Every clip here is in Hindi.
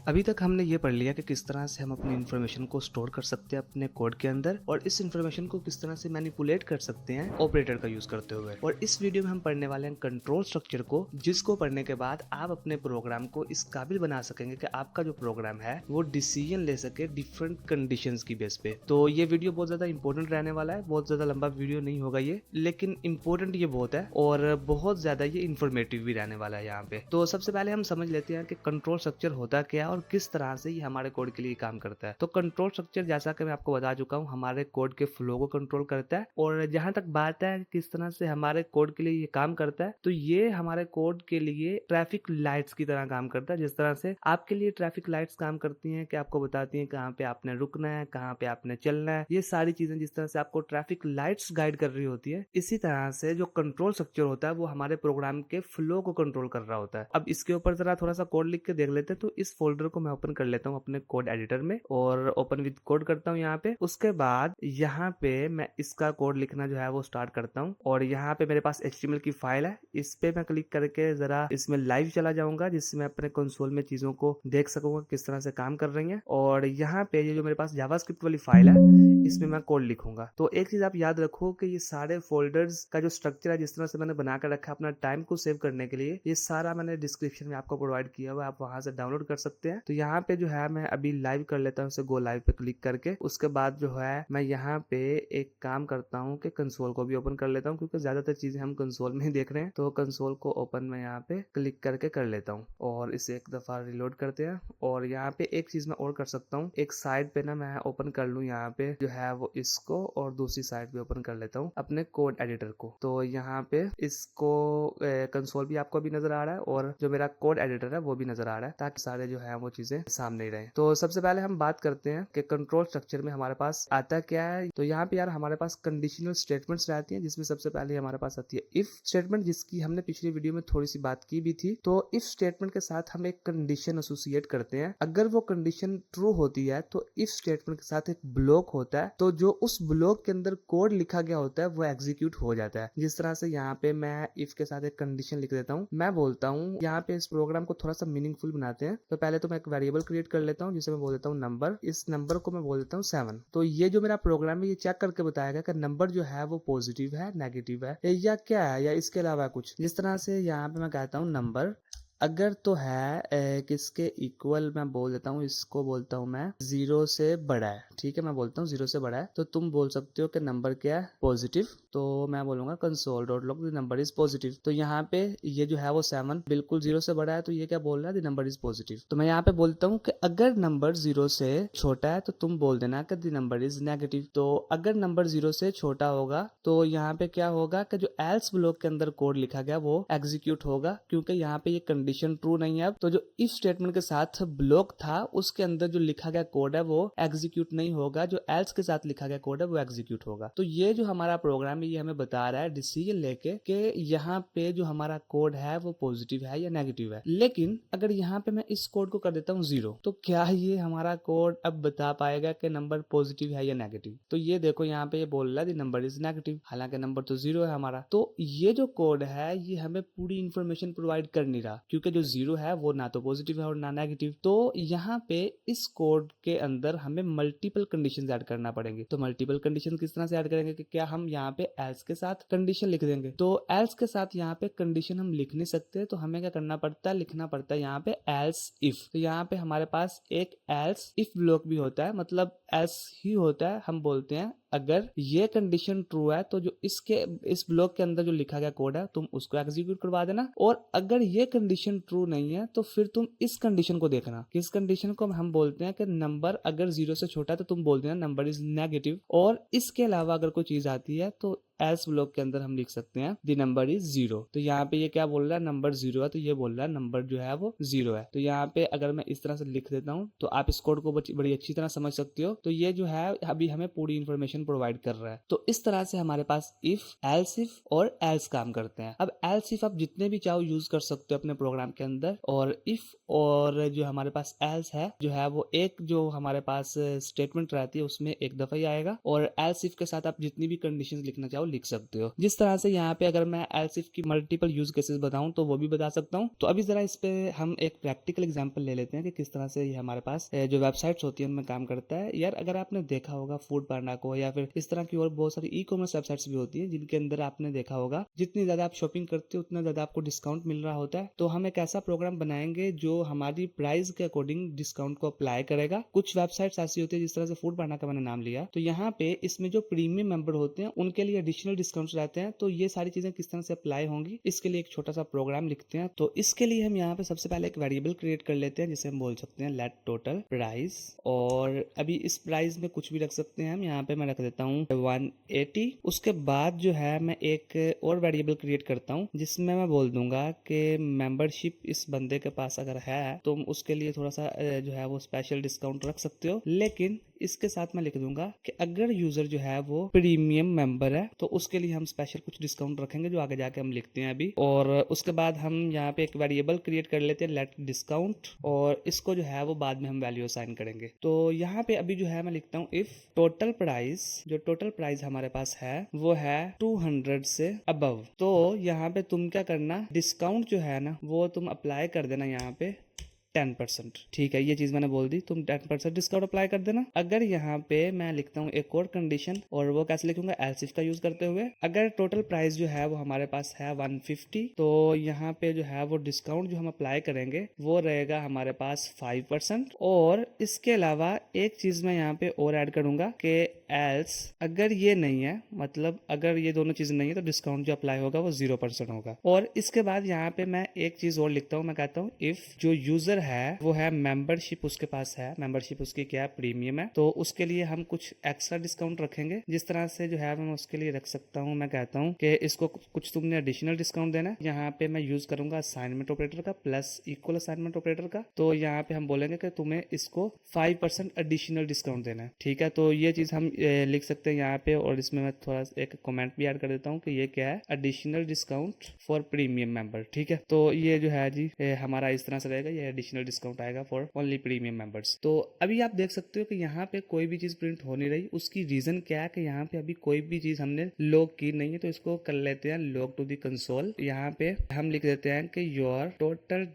अभी तक हमने ये पढ़ लिया कि किस तरह से हम अपनी इन्फॉर्मेशन को स्टोर कर सकते हैं अपने कोड के अंदर और इस इन्फॉर्मेशन को किस तरह से मैनिपुलेट कर सकते हैं ऑपरेटर का यूज करते हुए। और इस वीडियो में हम पढ़ने वाले हैं कंट्रोल स्ट्रक्चर को, जिसको पढ़ने के बाद आप अपने प्रोग्राम को इस काबिल बना सकेंगे कि आपका जो प्रोग्राम है वो डिसीजन ले सके डिफरेंट कंडीशंस की बेस पे। तो ये वीडियो बहुत ज्यादा इंपॉर्टेंट रहने वाला है, बहुत ज्यादा लंबा वीडियो नहीं होगा ये, लेकिन इंपॉर्टेंट ये बहुत है और बहुत ज्यादा ये इन्फॉर्मेटिव भी रहने वाला है यहाँ पे। तो सबसे पहले हम समझ लेते हैं कि कंट्रोल स्ट्रक्चर होता क्या है और किस तरह से ये हमारे कोड के लिए काम करता है। तो कंट्रोल स्ट्रक्चर, जैसा कि मैं आपको बता चुका हूँ, हमारे कोड के फ्लो को कंट्रोल करता है। और जहां तक बात है किस तरह से हमारे कोड के लिए ये काम करता है, तो ये हमारे कोड के लिए ट्रैफिक लाइट्स की तरह काम करता है। जिस तरह से आपके लिए ट्रैफिक लाइट्स काम करती हैं कि आपको बताती हैं कहाँ पे आपने रुकना है, कहाँ पे आपने चलना है, ये सारी चीजें जिस तरह से आपको ट्रैफिक लाइट्स गाइड कर रही होती है, इसी तरह से जो कंट्रोल स्ट्रक्चर होता है वो हमारे प्रोग्राम के फ्लो को कंट्रोल कर रहा होता है। अब इसके ऊपर जरा थोड़ा सा कोड लिख के देख लेते हैं। तो इस फोल्डर को मैं ओपन कर लेता हूँ अपने कोड एडिटर में और ओपन विद कोड करता हूँ यहाँ पे। उसके बाद यहाँ पे मैं इसका कोड लिखना जो है वो स्टार्ट करता हूँ और यहाँ पे मेरे पास HTML की फाइल है, इस पे मैं क्लिक करके जरा इसमें लाइव चला जाऊंगा, जिससे मैं अपने कंसोल में चीजों को देख सकूंगा किस तरह से काम कर रही है। और यहाँ पे ये जो मेरे पास जावास्क्रिप्ट वाली फाइल है, इसमें मैं कोड लिखूंगा। तो एक चीज आप याद रखो कि ये सारे फोल्डर्स का जो स्ट्रक्चर है, जिस तरह से मैंने बना कर रखा है अपना टाइम को सेव करने के लिए, ये सारा मैंने डिस्क्रिप्शन में आपको प्रोवाइड किया हुआ है, आप वहां से डाउनलोड कर सकते हैं। तो यहाँ पे जो है मैं अभी लाइव कर लेता हूँ, गो लाइव पे क्लिक करके। उसके बाद जो है मैं यहाँ पे एक काम करता हूँ कि कंसोल को भी ओपन कर लेता हूँ, क्योंकि ज्यादातर चीजें हम कंसोल में ही देख रहे हैं। तो कंसोल को ओपन मैं यहाँ पे क्लिक करके कर लेता हूँ और इसे एक दफा रिलोड करते हैं। और यहाँ पे एक चीज मैं और कर सकता हूँ, एक साइड पे ना मैं ओपन कर लूँ यहाँ पे जो है वो इसको, और दूसरी साइड पे ओपन कर लेता हूँ अपने कोड एडिटर को। तो यहाँ पे इसको कंसोल भी आपको भी नजर आ रहा है और जो मेरा कोड एडिटर है वो भी नजर आ रहा है, ताकि सारे जो है वो चीजें सामने ही रहे। तो सबसे पहले हम बात करते हैं कि कंट्रोल स्ट्रक्चर में हमारे पास आता क्या है। तो यहाँ पे यार हमारे पास कंडीशनल स्टेटमेंट्स रहती हैं, जिसमें सबसे पहले हमारे पास आती है इफ स्टेटमेंट, जिसकी हमने पिछली वीडियो में थोड़ी सी बात की भी थी। तो इफ स्टेटमेंट के साथ हम एक कंडीशन एसोसिएट करते हैं। अगर वो कंडीशन ट्रू होती है तो इफ स्टेटमेंट के साथ एक ब्लॉक होता है, तो जो उस ब्लॉक के अंदर कोड लिखा गया होता है वो एग्जीक्यूट हो जाता है। जिस तरह से यहाँ पे मैं इफ के साथ एक कंडीशन लिख देता हूँ, मैं बोलता हूँ यहाँ पे इस प्रोग्राम को थोड़ा सा मीनिंगफुल बनाते हैं। तो पहले तो मैं एक वेरिएबल क्रिएट कर लेता हूँ, जिसे मैं बोल देता हूँ नंबर। इस नंबर को मैं बोल देता हूँ 7। तो ये जो मेरा प्रोग्राम है ये चेक करके बताएगा कि नंबर जो है वो पॉजिटिव है, नेगेटिव है, या क्या है, या इसके अलावा कुछ। जिस तरह से यहाँ पे मैं कहता हूँ नंबर अगर तो है किसके इक्वल, मैं बोल देता हूँ, इसको बोलता हूँ मैं 0 से बड़ा है। ठीक है, मैं बोलता हूँ 0 से बड़ा है। तो तुम बोल सकते हो कि नंबर क्या है, पॉजिटिव। तो मैं बोलूंगा console dot log the number is positive. तो यहाँ पे ये जो है वो 7 बिल्कुल 0 से बड़ा है, तो ये क्या बोल रहा है, द नंबर इज पॉजिटिव। तो मैं यहाँ पे बोलता हूँ कि अगर नंबर 0 से छोटा है तो तुम बोल देना कि द नंबर इज नेगेटिव। तो अगर नंबर 0 से छोटा होगा तो यहाँ पे क्या होगा कि जो एल्स ब्लॉक के अंदर कोड लिखा गया वो एग्जीक्यूट होगा, क्योंकि यहाँ पे ये कंडीशन ट्रू नहीं है। अब तो जो इफ स्टेटमेंट के साथ ब्लॉक था उसके अंदर जो लिखा गया कोड है वो एग्जीक्यूट नहीं होगा, जो एल्स के साथ लिखा गया कोड है वो एग्जीक्यूट होगा। तो ये जो हमारा प्रोग्राम है ये हमें बता रहा है डिसीजन लेके कि यहाँ पे जो हमारा कोड है वो पॉजिटिव है या नेगेटिव है। लेकिन अगर यहाँ पे मैं इस कोड को कर देता हूँ 0, तो क्या ये हमारा कोड अब बता पाएगा कि नंबर पॉजिटिव है या नेगेटिव? तो ये देखो यहाँ पे ये बोल रहा है नंबर इज नेगेटिव, हालांकि नंबर तो 0 है हमारा। तो ये जो कोड है ये हमें पूरी इंफॉर्मेशन प्रोवाइड कर नहीं रहा, क्योंकि जो 0 है वो ना तो पॉजिटिव है और ना नेगेटिव। तो यहाँ पे इस कोड के अंदर हमें मल्टीपल कंडीशंस ऐड करना पड़ेंगे। तो मल्टीपल कंडीशन किस तरह से ऐड करेंगे कि क्या हम यहाँ पे एल्स के साथ कंडीशन लिख देंगे? तो एल्स के साथ यहाँ पे कंडीशन हम लिख नहीं सकते, तो हमें क्या करना पड़ता है, लिखना पड़ता है यहाँ पे एल्स इफ। तो यहाँ पे हमारे पास एक एल्स इफ ब्लॉक भी होता है, मतलब एल्स ही होता है। हम बोलते हैं अगर ये कंडीशन ट्रू है तो जो इस ब्लॉक के अंदर जो लिखा गया कोड है तुम उसको एग्जीक्यूट करवा देना, और अगर ये कंडीशन ट्रू नहीं है तो फिर तुम इस कंडीशन को देखना। किस कंडीशन को हम बोलते हैं कि नंबर अगर 0 से छोटा है तो तुम बोल देना नंबर इज नेगेटिव, और इसके अलावा अगर कोई चीज आती है तो एल्स ब्लॉक के अंदर हम लिख सकते हैं द नंबर इज 0। तो यहाँ पे ये क्या बोल रहा है, नंबर 0 है, तो ये बोल रहा है नंबर जो है वो 0 है। तो यहाँ पे अगर मैं इस तरह से लिख देता हूँ तो आप इस कोड को बड़ी अच्छी तरह समझ सकते हो। तो ये जो है अभी हमें पूरी इंफॉर्मेशन प्रोवाइड कर रहा है। तो इस तरह से हमारे पास इफ, एल्स इफ और एल्स काम करते हैं। अब एल्स इफ आप जितने भी चाहो यूज कर सकते हो अपने प्रोग्राम के अंदर, और इफ और जो हमारे पास एल्स है जो है वो एक जो हमारे पास स्टेटमेंट रहती है उसमें एक दफा ही आएगा, और एल्स इफ के साथ आप जितनी भी कंडीशंस लिखना चाहो लिख सकते हो। जिस तरह से यहाँ पे अगर मैं एल्स इफ की मल्टीपल यूज केसेस बताऊं तो वो भी बता सकता हूँ। तो अभी जरा इस पे हम एक प्रैक्टिकल एग्जांपल ले लेते हैं कि किस तरह से ये हमारे पास जो वेबसाइट्स होती है उनमें काम करता है। यार अगर आपने देखा होगा फूड पांडा को या फिर इस तरह की और बहुत सारी ई कॉमर्स वेबसाइट्स भी होती है जिनके अंदर आपने देखा होगा जितनी ज्यादा आप शॉपिंग करते हो उतना ज्यादा आपको डिस्काउंट मिल रहा होता है। तो हम एक ऐसा प्रोग्राम बनाएंगे जो हमारी प्राइस के अकॉर्डिंग डिस्काउंट को अप्लाई करेगा। कुछ वेबसाइट्स ऐसी होती है जिस तरह से फूड पांडा का मैंने नाम लिया, तो यहाँ पे इसमें जो प्रीमियम मेंबर होते हैं उनके लिए एडिशनल डिस्काउंट्स रहते हैं। तो ये सारी चीजें किस तरह से अप्लाई होंगी इसके लिए एक छोटा सा प्रोग्राम लिखते हैं। तो इसके लिए हम यहाँ पे सबसे पहले एक वेरिएबल क्रिएट कर लेते हैं जिसे हम बोल सकते हैं लेट टोटल प्राइस। और अभी इस प्राइस में कुछ भी रख सकते हैं हम। यहाँ पे मैं रख देता हूँ 180। उसके बाद जो है मैं एक और वेरिएबल क्रिएट करता हूँ जिसमें मैं बोल दूंगा कि मेंबरशिप इस बंदे के पास अगर है तो उसके लिए थोड़ा सा जो है वो स्पेशल डिस्काउंट रख सकते हो। लेकिन इसके साथ मैं लिख दूंगा कि अगर यूजर जो है वो प्रीमियम मेंबर है तो उसके लिए हम स्पेशल कुछ डिस्काउंट रखेंगे जो आगे जाके हम लिखते हैं अभी। और उसके बाद हम यहाँ पे एक वेरिएबल क्रिएट कर लेते हैं लेट डिस्काउंट, और इसको जो है वो बाद में हम वैल्यू असाइन करेंगे। तो यहाँ पे अभी जो है मैं लिखता हूँ इफ टोटल प्राइस, जो टोटल प्राइस हमारे पास है वो है 200 से अबव। तो यहाँ पे तुम क्या करना, डिस्काउंट जो है ना वो तुम अप्लाई कर देना यहाँ पे 10%। ठीक है, ये चीज मैंने बोल दी, तुम 10% डिस्काउंट अप्लाई कर देना। अगर यहाँ पे मैं लिखता हूँ एक और कंडीशन, और वो कैसे लिखूंगा, एल्स इफ का यूज करते हुए। अगर टोटल प्राइस जो है वो हमारे पास है 150, तो यहाँ पे जो है वो डिस्काउंट जो हम अप्लाई करेंगे वो रहेगा हमारे पास 5%। और इसके अलावा एक चीज मैं यहाँ पे और ऐड करूंगा कि एल्स अगर ये नहीं है, मतलब अगर ये दोनों चीजें नहीं है तो डिस्काउंट जो अप्लाई होगा वो 0% होगा। और इसके बाद यहाँ पे मैं एक चीज और लिखता हूँ, मैं कहता हूँ इफ जो यूजर है वो है मेंबरशिप उसके पास है, मेंबरशिप उसकी क्या है, प्रीमियम है, तो उसके लिए हम कुछ एक्स्ट्रा डिस्काउंट रखेंगे। जिस तरह से जो है मैं उसके लिए रख सकता हूँ, मैं कहता हूँ कि इसको कुछ तुमने एडिशनल डिस्काउंट देना है। यहाँ पे मैं यूज करूंगा असाइनमेंट ऑपरेटर का प्लस इक्वल असाइनमेंट ऑपरेटर का। तो यहाँ पे हम बोलेंगे कि तुम्हें इसको 5% एडिशनल डिस्काउंट देना है। ठीक है, तो ये चीज हम लिख सकते हैं यहाँ पे। और इसमें मैं थोड़ा एक कमेंट भी ऐड कर देता हूँ कि ये क्या है, additional discount for premium member. ठीक है, तो ये जो है जी हमारा इस तरह से रहेगा, ये एडिशनल डिस्काउंट आएगा फॉर ओनली प्रीमियम मेंबर्स। तो अभी आप देख सकते हो कि यहाँ पे कोई भी चीज प्रिंट हो नहीं रही। उसकी रीजन क्या है कि यहाँ पे अभी कोई भी चीज हमने लॉग की नहीं है। तो इसको कर लेते हैं लॉग टू दी कंसोल। यहाँ पे हम लिख देते हैं कि your total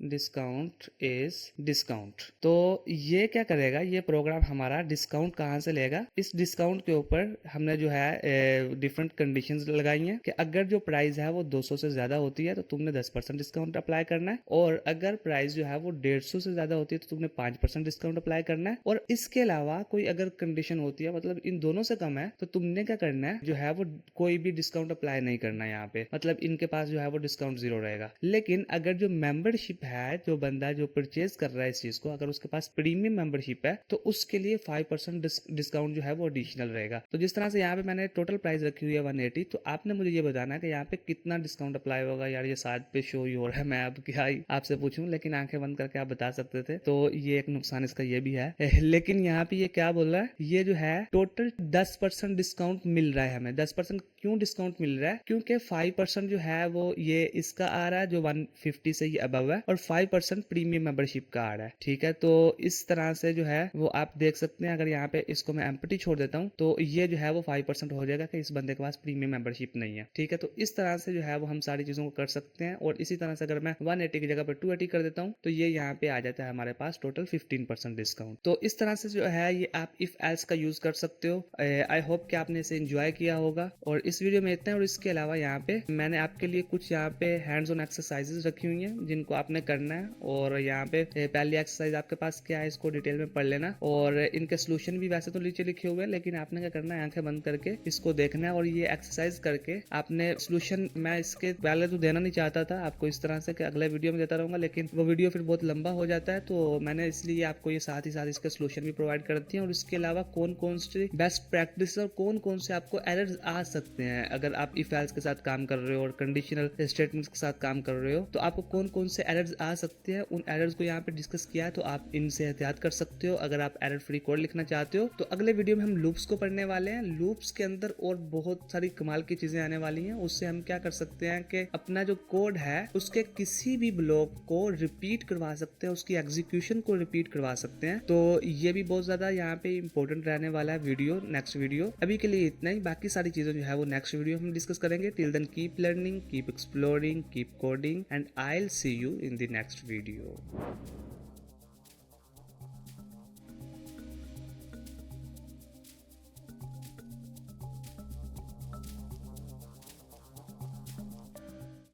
discount is discount. तो ये क्या करेगा, ये प्रोग्राम हमारा डिस्काउंट कहाँ से लेगा, इस डिस्काउंट के ऊपर हमने जो है डिफरेंट कंडीशंस लगाई हैं कि अगर जो प्राइस है वो 200 से ज्यादा होती है तो तुमने 10% डिस्काउंट अप्लाई करना है, और अगर प्राइस जो है वो 150 से ज्यादा होती है तो तुमने 5% डिस्काउंट अप्लाई करना है। और इसके अलावा कोई अगर कंडीशन होती है, मतलब इन दोनों से कम है, तो तुमने क्या करना है, जो है वो कोई भी डिस्काउंट अप्लाई नहीं करना है यहाँ पे, मतलब इनके पास जो है वो डिस्काउंट 0 रहेगा। लेकिन अगर जो मेंबरशिप है, जो बंदा जो परचेज कर रहा है इस चीज को, अगर उसके पास प्रीमियम मेंबरशिप है तो उसके लिए 5% डिस्काउंट जो है वो एडिशनल रहेगा। तो जिस तरह से यहाँ पे मैंने टोटल प्राइस रखी हुई है 180, तो आपने मुझे ये बताना है कि यहाँ पे कितना डिस्काउंट अप्लाई होगा। यार ये साइड पे शो ही हो रहा है, मैं अब क्या ही आपसे पूछूं, लेकिन आंखें बंद करके आप बता सकते थे। तो ये एक नुकसान इसका ये भी है। लेकिन यहाँ पे ये क्या बोल रहा है, ये जो है टोटल 10% डिस्काउंट मिल रहा है हमें। 10% क्यों डिस्काउंट मिल रहा है, क्योंकि 5% जो है वो ये इसका आ रहा है जो 150 से ये अबव है, और 5% प्रीमियम मेंबरशिप का आ रहा है। ठीक है, तो इस तरह से जो है वो आप देख सकते हैं। अगर यहाँ पे इसको मैं एम्प्टी छोड़ देता हूँ तो ये जो है वो 5% हो जाएगा कि इस बंदे के पास प्रीमियम मेंबरशिप नहीं है। ठीक है, तो इस तरह से जो है वो हम सारी चीजों को कर सकते हैं। और इसी तरह से अगर मैं 180 की जगह पर 280 कर देता हूँ तो ये यहाँ पे आ जाता है हमारे पास टोटल 15% डिस्काउंट। तो इस तरह से जो है ये आप इफ एल्स का यूज कर सकते हो। आई होप कि आपने इसे एंजॉय किया होगा। और इस वीडियो में इतना है। और इसके अलावा यहाँ पे मैंने आपके लिए कुछ यहाँ पे हैंड्स ऑन एक्सरसाइजेस रखी हुई हैं जिनको आपने करना है। और यहाँ पे पहली एक्सरसाइज आपके पास क्या है, इसको डिटेल में पढ़ लेना। और इनके सोल्यूशन भी वैसे तो नीचे लिखे हुए हैं, लेकिन आपने क्या करना है, आंखें बंद करके इसको देखना है। और ये एक्सरसाइज करके आपने सोल्यूशन, मैं इसके पहले तो देना नहीं चाहता था आपको इस तरह से कि अगले वीडियो में देता रहूंगा, लेकिन वो वीडियो फिर बहुत लंबा हो जाता है, तो मैंने इसलिए आपको ये साथ ही साथ इसके सोल्यूशन भी प्रोवाइड करती है। और इसके अलावा कौन कौन से बेस्ट प्रैक्टिस और कौन कौन से आपको एरर्स आ सकते हैं अगर आप इफ एल्स के साथ काम कर रहे हो और कंडीशनल स्टेटमेंट्स के साथ काम कर रहे हो, तो आपको कौन कौन से एरर्स एरर्स आ सकते हैं, उन एरर्स को यहाँ पे डिस्कस किया है, तो आप इनसे एहतियात कर सकते हो अगर आप एरर फ्री कोड लिखना चाहते हो। तो अगले वीडियो में हम लूप्स को पढ़ने वाले हैं। लूप्स के अंदर और बहुत सारी कमाल की चीजें आने वाली हैं। उससे हम क्या कर सकते हैं कि अपना जो कोड है उसके किसी भी ब्लॉक को रिपीट करवा सकते हैं, उसकी एग्जीक्यूशन को रिपीट करवा सकते हैं। तो ये भी बहुत ज्यादा यहाँ पे इंपॉर्टेंट रहने वाला है वीडियो, नेक्स्ट वीडियो। अभी के लिए इतना ही, बाकी सारी चीजें जो है वो नेक्स्ट वीडियो हम डिस्कस करेंगे। Till then keep learning, keep exploring, keep coding and I will see you in the next video.